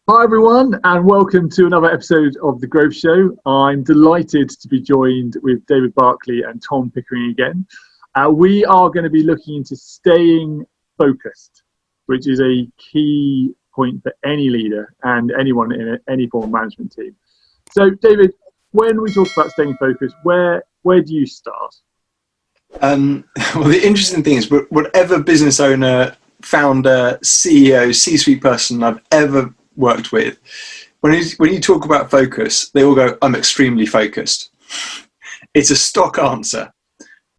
Hi everyone, and welcome to another episode of The Growth Show. I'm delighted to be joined with David Berkeley and Tom Pickering again. We are going to be looking into staying focused, which is a key point for any leader and anyone in any form of management team. So, David, when we talk about staying focused, where do you start? Well, the interesting thing is, whatever business owner, founder, CEO, C-suite person I've ever worked with, when you talk about focus, they all go, "I'm extremely focused." It's a stock answer,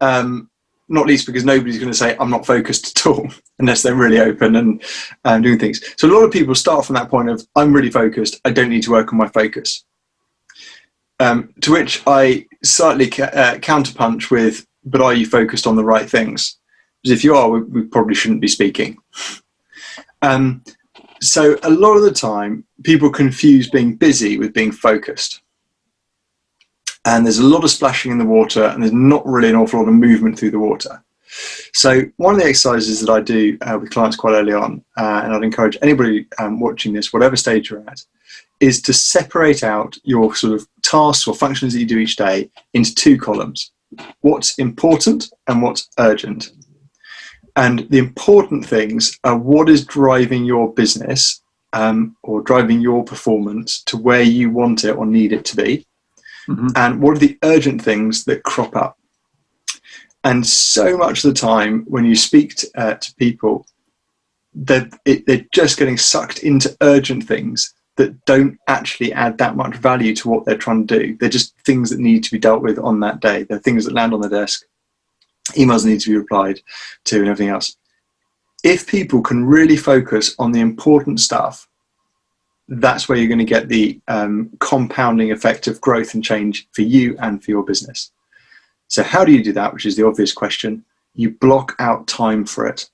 not least because nobody's going to say, "I'm not focused at all," unless they're really open and doing things. So a lot of people start from that point of, "I'm really focused. I don't need to work on my focus." To which I slightly counterpunch with, "But are you focused on the right things?" Because if you are, we probably shouldn't be speaking. So a lot of the time, people confuse being busy with being focused. And there's a lot of splashing in the water, and there's not really an awful lot of movement through the water. So one of the exercises that I do with clients quite early on, and I'd encourage anybody watching this, whatever stage you're at, is to separate out your sort of tasks or functions that you do each day into two columns: what's important and what's urgent. And the important things are what is driving your business or driving your performance to where you want it or need it to be. Mm-hmm. And what are the urgent things that crop up? And so much of the time when you speak to people, they're just getting sucked into urgent things that don't actually add that much value to what they're trying to do. They're just things that need to be dealt with on that day. They're things that land on their desk. Emails need to be replied to and everything else. If people can really focus on the important stuff, that's where you're going to get the compounding effect of growth and change for you and for your business. So how do you do that, which is the obvious question? You block out time for it.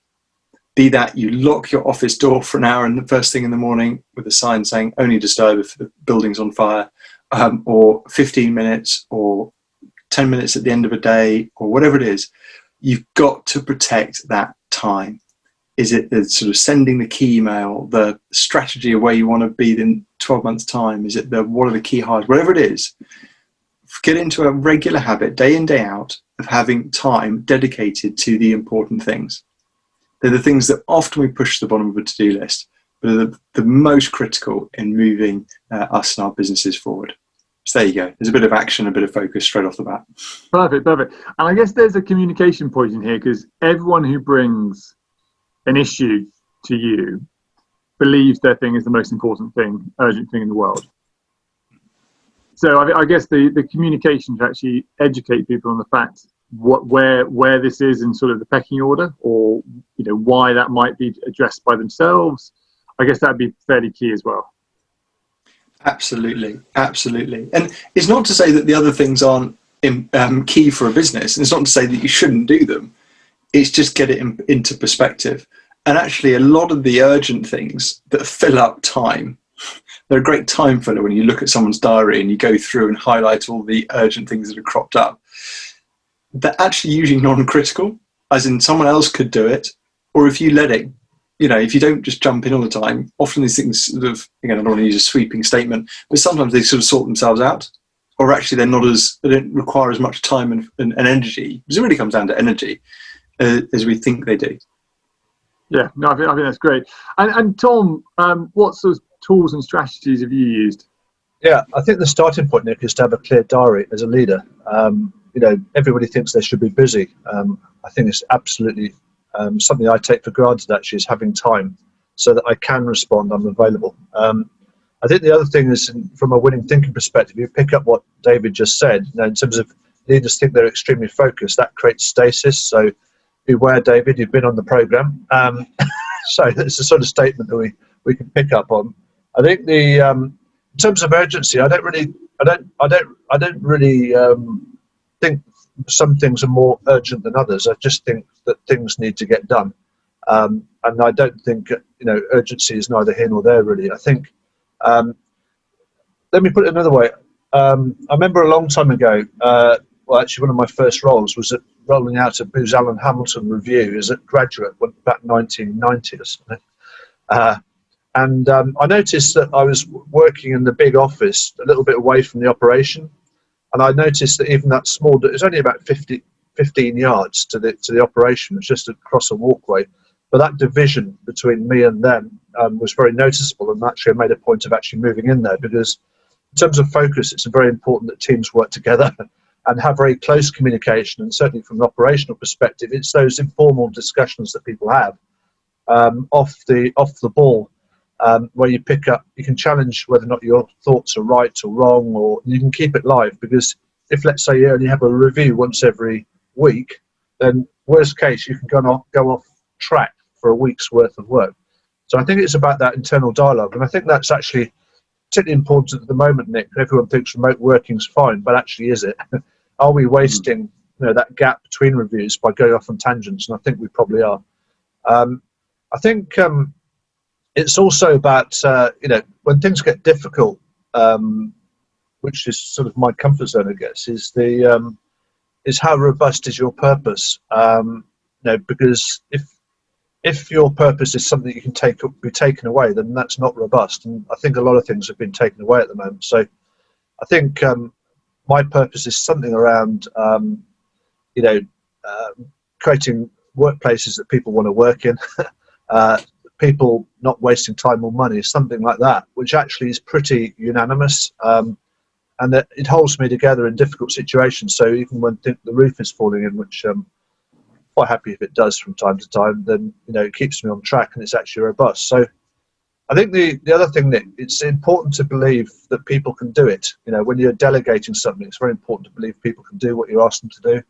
Be that you lock your office door for an hour and the first thing in the morning with a sign saying only disturb if the building's on fire, or 15 minutes or 10 minutes at the end of a day, or whatever it is. You've got to protect that time. Is it the sort of sending the key email, the strategy of where you want to be in 12 months' time? Is it what are the key hires? Whatever it is, get into a regular habit, day in, day out, of having time dedicated to the important things. They're the things that often we push to the bottom of a to-do list, but are the most critical in moving us and our businesses forward. So there you go. There's a bit of action, a bit of focus straight off the bat. Perfect. And I guess there's a communication point in here, because everyone who brings an issue to you believes their thing is the most important thing, urgent thing in the world. So I guess the communication to actually educate people on the fact where this is in sort of the pecking order, or why that might be addressed by themselves, I guess that'd be fairly key as well. Absolutely. And it's not to say that the other things aren't key for a business. And it's not to say that you shouldn't do them. It's just get it into perspective. And actually, a lot of the urgent things that fill up time, they're a great time filler when you look at someone's diary and you go through and highlight all the urgent things that are cropped up. They're actually usually non-critical, as in someone else could do it. Or if you let it, if you don't just jump in all the time, often these things sort of, again, I don't want to use a sweeping statement, but sometimes they sort of sort themselves out, or actually they don't require as much time and energy, because it really comes down to energy, as we think they do. Yeah, no, I think that's great. And Tom, what sort of tools and strategies have you used? Yeah, I think the starting point, Nick, is to have a clear diary as a leader. Everybody thinks they should be busy. I think it's absolutely something I take for granted, actually, is having time so that I can respond, I'm available. I think the other thing is, from a winning thinking perspective, you pick up what David just said, in terms of leaders think they're extremely focused, that creates stasis. So beware, David, you've been on the program. So it's a sort of statement that we can pick up on. I think in terms of urgency, I don't really think some things are more urgent than others. I just think that things need to get done, and I don't think urgency is neither here nor there, really. I think let me put it another way. I remember a long time ago. Actually, one of my first roles was rolling out a Booz Allen Hamilton review as a graduate, back 1990 or something. And I noticed that I was working in the big office a little bit away from the operation. And I noticed that even that small, it was only about 15 yards to the operation. It was just across a walkway. But that division between me and them was very noticeable. And actually I made a point of actually moving in there, because in terms of focus, it's very important that teams work together and have very close communication. And certainly from an operational perspective, it's those informal discussions that people have off the ball, where you can challenge whether or not your thoughts are right or wrong, or you can keep it live. Because if, let's say, you only have a review once every week, then worst case, you can go off track for a week's worth of work. So I think it's about that internal dialogue. And I think that's actually particularly important at the moment, Nick. Everyone thinks remote working's fine, but actually, is it? Are we wasting that gap between reviews by going off on tangents? And I think we probably are. I think it's also about when things get difficult, which is sort of my comfort zone, I guess, is how robust is your purpose? Because if your purpose is something that you can be taken away, then that's not robust. And I think a lot of things have been taken away at the moment. So I think my purpose is something around creating workplaces that people want to work in. People not wasting time or money, something like that, which actually is pretty unanimous, and that it holds me together in difficult situations. So even when the roof is falling in, which I'm quite happy if it does from time to time, then it keeps me on track and it's actually robust. So I think the other thing, Nick, it's important to believe that people can do it. When you're delegating something, it's very important to believe people can do what you ask them to do.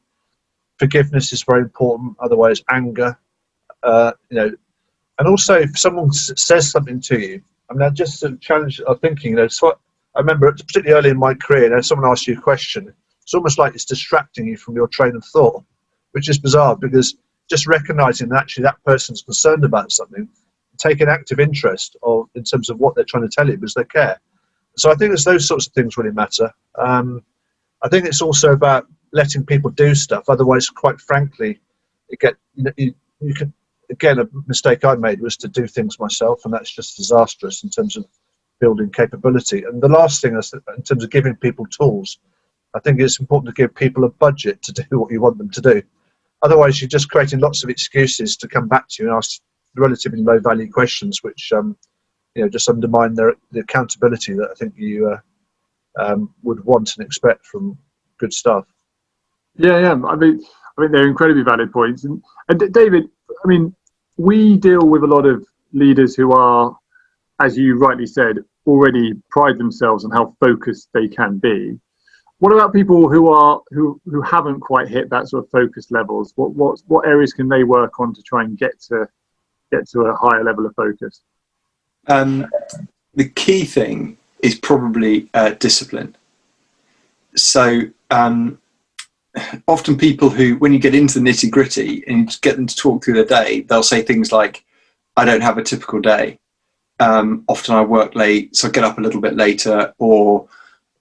Forgiveness is very important. Otherwise, anger. And also, if someone says something to you, I mean, I just sort of challenge our thinking. So I remember, particularly early in my career, someone asks you a question, it's almost like it's distracting you from your train of thought, which is bizarre, because just recognizing that actually that person's concerned about something, take an active interest in terms of what they're trying to tell you, because they care. So I think it's those sorts of things really matter. I think it's also about letting people do stuff. Otherwise, quite frankly, you can. Again, a mistake I made was to do things myself, and that's just disastrous in terms of building capability. And the last thing is, in terms of giving people tools, I think it's important to give people a budget to do what you want them to do. Otherwise, you're just creating lots of excuses to come back to you and ask relatively low-value questions, which just undermine the accountability that I think you would want and expect from good staff. Yeah. I mean, they're incredibly valid points. And David, I mean, we deal with a lot of leaders who are, as you rightly said, already pride themselves on how focused they can be. What about people who haven't quite hit that sort of focus levels? What areas can they work on to try and get to a higher level of focus? The key thing is probably discipline. So often people who, when you get into the nitty gritty and you get them to talk through their day, they'll say things like, I don't have a typical day. Often I work late, so I get up a little bit later, or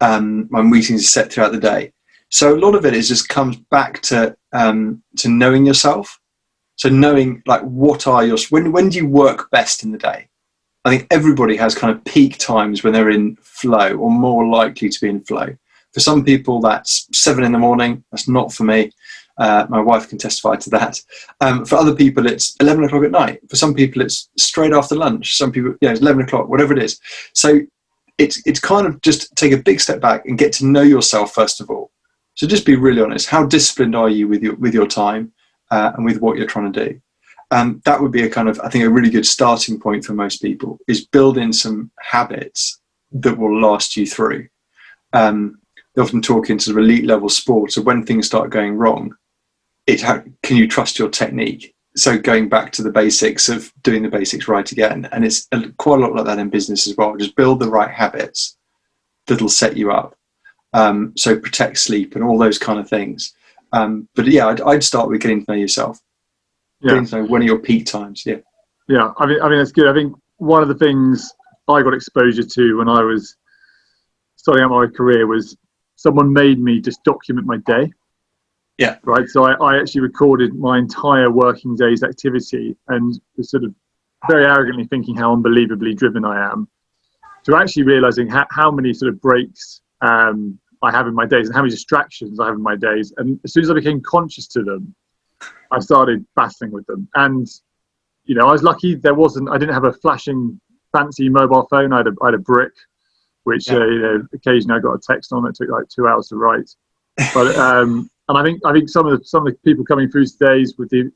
my meetings are set throughout the day. So a lot of it just comes back to knowing yourself. So knowing, like, what are your, when do you work best in the day? I think everybody has kind of peak times when they're in flow, or more likely to be in flow. For some people, that's 7 a.m. That's not for me. My wife can testify to that. For other people, it's 11 o'clock at night. For some people, it's straight after lunch. Some people, it's 11 o'clock, whatever it is. So it's kind of just take a big step back and get to know yourself first of all. So just be really honest. How disciplined are you with your time and with what you're trying to do? That would be I think a really good starting point for most people, is build in some habits that will last you through. They often talk into sort of elite level sports. So when things start going wrong, can you trust your technique? So going back to the basics of doing the basics right again. And it's quite a lot like that in business as well. Just build the right habits that'll set you up. So protect sleep and all those kind of things. But yeah, I'd start with getting to know yourself. Yeah. Getting to know when are your peak times. Yeah. Yeah. I mean, that's good. I think one of the things I got exposure to when I was starting out my career was someone made me just document my day. Yeah. Right. So I actually recorded my entire working day's activity and sort of very arrogantly thinking how unbelievably driven I am, to actually realizing how many sort of breaks I have in my days and how many distractions I have in my days. And as soon as I became conscious to them, I started battling with them. And, you know, I was lucky I didn't have a flashing fancy mobile phone. I had a brick, which, you know, occasionally I got a text on that took like 2 hours to write. But, and I think some of the people coming through today's with the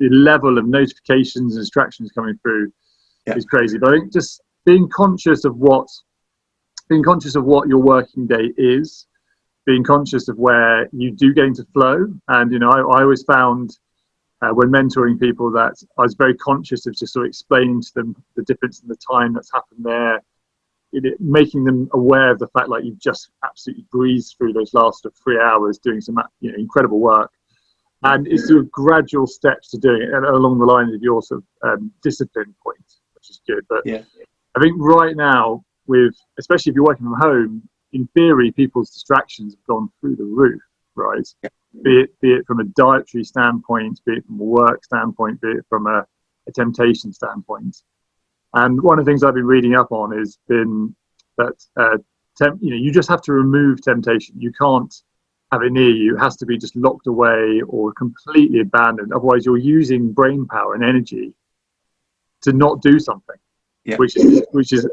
level of notifications and distractions coming through is crazy. But I think just being conscious of what your working day is, being conscious of where you do get into flow. And, you know, I always found when mentoring people that I was very conscious of just sort of explaining to them the difference in the time that's happened there, making them aware of the fact like you've just absolutely breezed through those last 3 hours doing some, you know, incredible work. And it's sort of gradual steps to doing it, and along the lines of your sort of discipline point, which is good. But I think right now, especially if you're working from home, in theory, people's distractions have gone through the roof, right? Be it from a dietary standpoint, be it from a work standpoint, be it from a temptation standpoint. And one of the things I've been reading up on has been that you just have to remove temptation. You can't have it near you. It has to be just locked away or completely abandoned. Otherwise, you're using brain power and energy to not do something, which is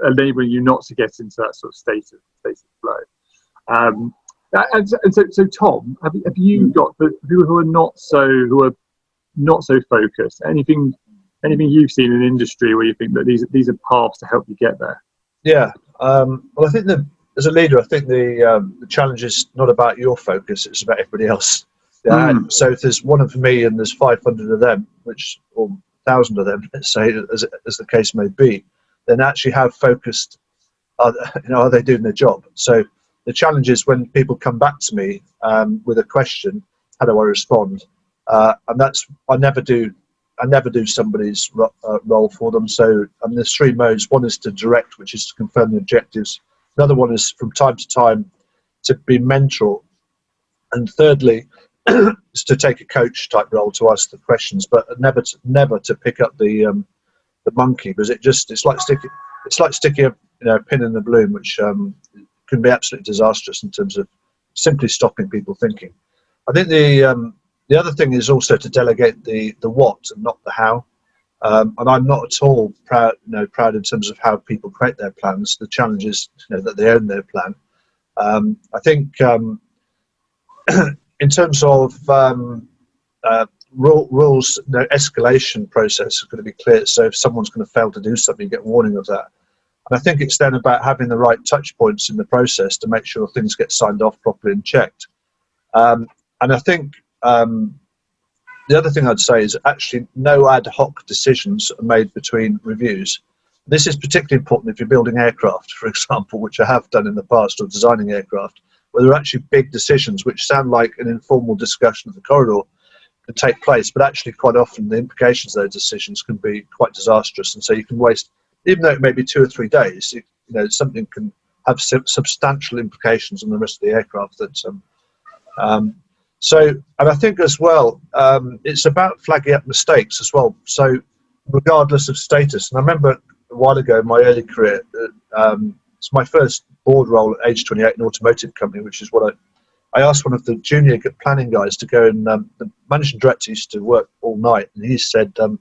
enabling you not to get into that sort of state of flow. And so Tom, have you got the people who are not so focused? Anything you've seen in industry where you think that these are paths to help you get there? Yeah. Well, I think as a leader, I think the challenge is not about your focus; it's about everybody else. So if there's one of me and there's 500 of them, or 1,000 of them, let's say, as the case may be, then actually how focused are they doing their job? So the challenge is when people come back to me with a question, how do I respond? And that's I never do somebody's role for them. So there's 3 modes. One is to direct, which is to confirm the objectives. Another one is from time to time to be mentor, and thirdly is to take a coach type role to ask the questions, but never to pick up the monkey, because it's like sticking a pin in the balloon, which can be absolutely disastrous in terms of simply stopping people thinking. I think the other thing is also to delegate the what and not the how. And I'm not at all proud in terms of how people create their plans. The challenge is that they own their plan. I think in terms of rules, escalation process is going to be clear. So if someone's going to fail to do something, you get warning of that. And I think it's then about having the right touch points in the process to make sure things get signed off properly and checked. And I think the other thing I'd say is actually no ad hoc decisions are made between reviews. This is particularly important if you're building aircraft, for example, which I have done in the past, or designing aircraft, where there are actually big decisions which sound like an informal discussion of the corridor can take place, but actually quite often the implications of those decisions can be quite disastrous. And so you can waste, even though it may be 2 or 3 days, something can have substantial implications on the rest of the aircraft. And I think as well, it's about flagging up mistakes as well. So regardless of status, and I remember a while ago in my early career, it's my first board role at age 28 in an automotive company, which is what I asked one of the junior planning guys to go, and the managing director used to work all night, and he said he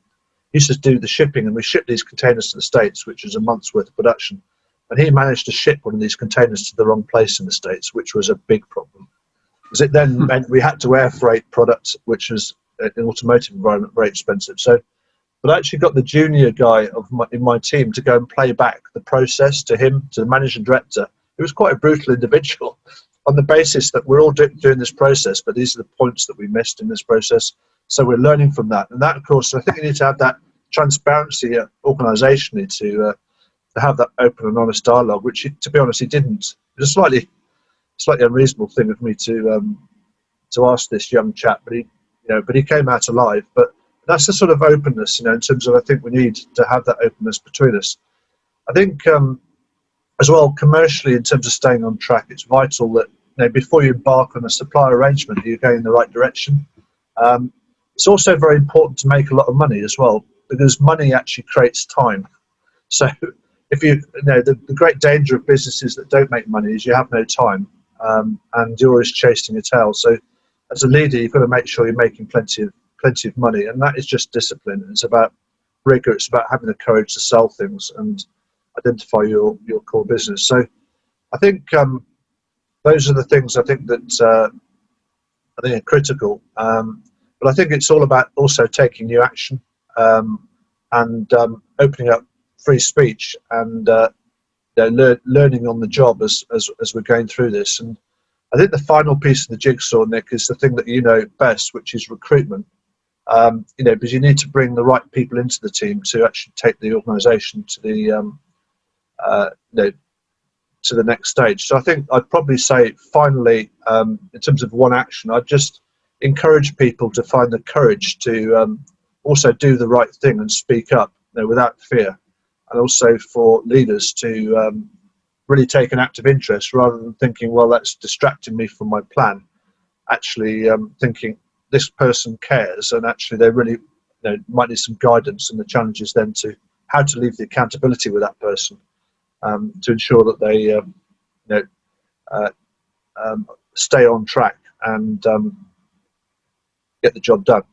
used to do the shipping, and we shipped these containers to the States, which was a month's worth of production, and he managed to ship one of these containers to the wrong place in the States, which was a big problem, because it then meant we had to air freight products, which was in an automotive environment very expensive. So, but I actually got the junior guy in my team to go and play back the process to him, to the managing director, who was quite a brutal individual, on the basis that we're all doing this process, but these are the points that we missed in this process. So we're learning from that. And that, of course, I think you need to have that transparency organisationally to have that open and honest dialogue, which, to be honest, he didn't. It was a slightly unreasonable thing of me to ask this young chap, but he came out alive. But that's the sort of openness, in terms of, I think we need to have that openness between us. I think as well, commercially, in terms of staying on track, it's vital that before you embark on a supply arrangement, you're going in the right direction. It's also very important to make a lot of money as well. because money actually creates time. So if you know, the great danger of businesses that don't make money is you have no time, and you're always chasing your tail. So as a leader, you've got to make sure you're making plenty of money, and that is just discipline. It's about rigor. It's about having the courage to sell things and identify your core business. So I think those are the things I think that I think are critical. But I think it's all about also taking new action, and opening up free speech, and learning on the job as we're going through this. And I think the final piece of the jigsaw, Nick, is the thing that you know best, which is recruitment. Because you need to bring the right people into the team to actually take the organisation to the to the next stage. So I think I'd probably say, finally, in terms of one action, I'd just encourage people to find the courage to also do the right thing and speak up, without fear, and also for leaders to really take an active interest rather than thinking, well, that's distracting me from my plan. Actually, thinking this person cares, and actually they really might need some guidance, and the challenge is then to how to leave the accountability with that person, to ensure that they stay on track and get the job done.